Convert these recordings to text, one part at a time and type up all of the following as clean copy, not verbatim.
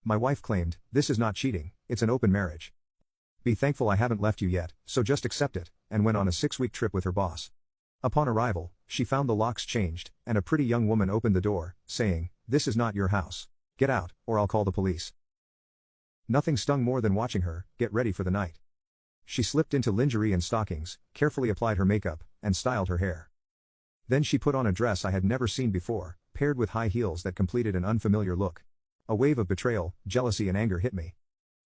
My wife claimed, "This is not cheating, it's an open marriage. Be thankful I haven't left you yet, so just accept it," and went on a 6-week trip with her boss. Upon arrival, she found the locks changed, and a pretty young woman opened the door, saying, "This is not your house. Get out, or I'll call the police." Nothing stung more than watching her get ready for the night. She slipped into lingerie and stockings, carefully applied her makeup, and styled her hair. Then she put on a dress I had never seen before, paired with high heels that completed an unfamiliar look. A wave of betrayal, jealousy and anger hit me.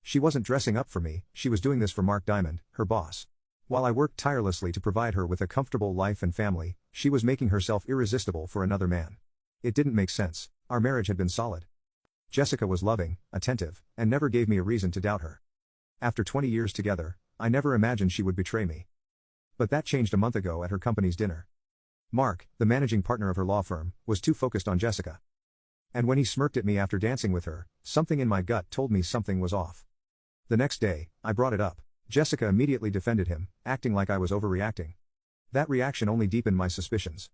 She wasn't dressing up for me, she was doing this for Mark Diamond, her boss. While I worked tirelessly to provide her with a comfortable life and family, she was making herself irresistible for another man. It didn't make sense. Our marriage had been solid. Jessica was loving, attentive, and never gave me a reason to doubt her. After 20 years together, I never imagined she would betray me. But that changed a month ago at her company's dinner. Mark, the managing partner of her law firm, was too focused on Jessica. And when he smirked at me after dancing with her, something in my gut told me something was off. The next day, I brought it up. Jessica immediately defended him, acting like I was overreacting. That reaction only deepened my suspicions.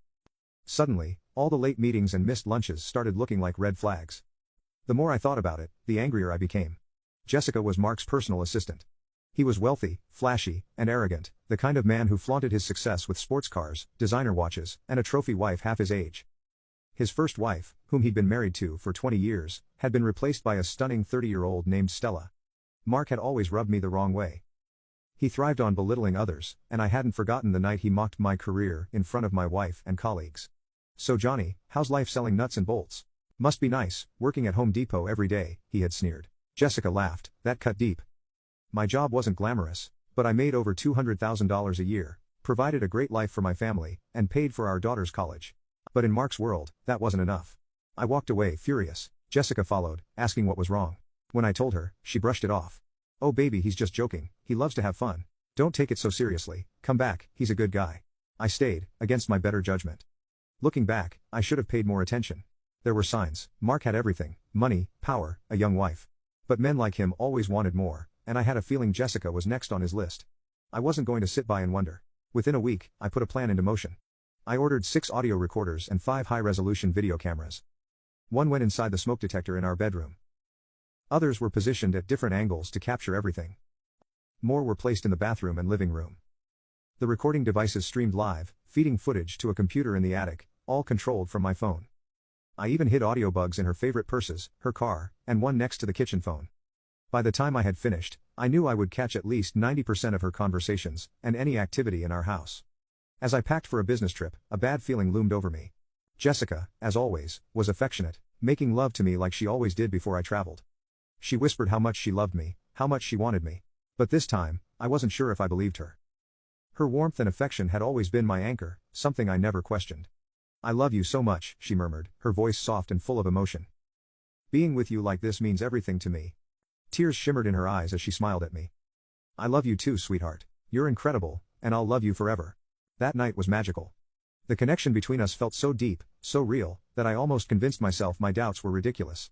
Suddenly, all the late meetings and missed lunches started looking like red flags. The more I thought about it, the angrier I became. Jessica was Mark's personal assistant. He was wealthy, flashy, and arrogant, the kind of man who flaunted his success with sports cars, designer watches, and a trophy wife half his age. His first wife, whom he'd been married to for 20 years, had been replaced by a stunning 30-year-old named Stella. Mark had always rubbed me the wrong way. He thrived on belittling others, and I hadn't forgotten the night he mocked my career in front of my wife and colleagues. "So Johnny, how's life selling nuts and bolts? Must be nice, working at Home Depot every day," he had sneered. Jessica laughed. That cut deep. My job wasn't glamorous, but I made over $200,000 a year, provided a great life for my family, and paid for our daughter's college. But in Mark's world, that wasn't enough. I walked away furious. Jessica followed, asking what was wrong. When I told her, she brushed it off. "Oh baby, he's just joking, he loves to have fun. Don't take it so seriously, come back, he's a good guy." I stayed, against my better judgment. Looking back, I should have paid more attention. There were signs. Mark had everything: money, power, a young wife. But men like him always wanted more, and I had a feeling Jessica was next on his list. I wasn't going to sit by and wonder. Within a week, I put a plan into motion. I ordered 6 audio recorders and 5 high-resolution video cameras. One went inside the smoke detector in our bedroom. Others were positioned at different angles to capture everything. More were placed in the bathroom and living room. The recording devices streamed live, feeding footage to a computer in the attic, all controlled from my phone. I even hid audio bugs in her favorite purses, her car, and one next to the kitchen phone. By the time I had finished, I knew I would catch at least 90% of her conversations, and any activity in our house. As I packed for a business trip, a bad feeling loomed over me. Jessica, as always, was affectionate, making love to me like she always did before I traveled. She whispered how much she loved me, how much she wanted me. But this time, I wasn't sure if I believed her. Her warmth and affection had always been my anchor, something I never questioned. "I love you so much," she murmured, her voice soft and full of emotion. "Being with you like this means everything to me." Tears shimmered in her eyes as she smiled at me. "I love you too, sweetheart. You're incredible, and I'll love you forever." That night was magical. The connection between us felt so deep, so real, that I almost convinced myself my doubts were ridiculous.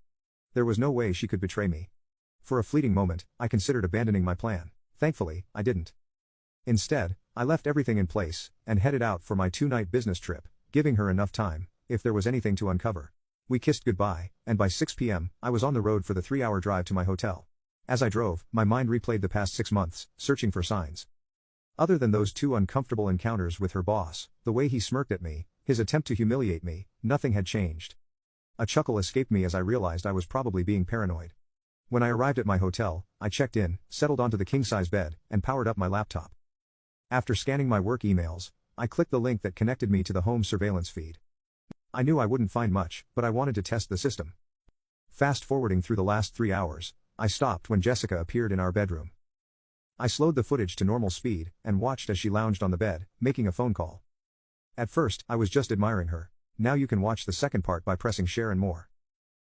There was no way she could betray me. For a fleeting moment, I considered abandoning my plan. Thankfully, I didn't. Instead, I left everything in place, and headed out for my 2-night business trip, giving her enough time, if there was anything to uncover. We kissed goodbye, and by 6 p.m., I was on the road for the 3-hour drive to my hotel. As I drove, my mind replayed the past 6 months, searching for signs. Other than those 2 uncomfortable encounters with her boss, the way he smirked at me, his attempt to humiliate me, nothing had changed. A chuckle escaped me as I realized I was probably being paranoid. When I arrived at my hotel, I checked in, settled onto the king-size bed, and powered up my laptop. After scanning my work emails, I clicked the link that connected me to the home surveillance feed. I knew I wouldn't find much, but I wanted to test the system. Fast forwarding through the last 3 hours, I stopped when Jessica appeared in our bedroom. I slowed the footage to normal speed, and watched as she lounged on the bed, making a phone call. At first, I was just admiring her. Now you can watch the second part by pressing share and more.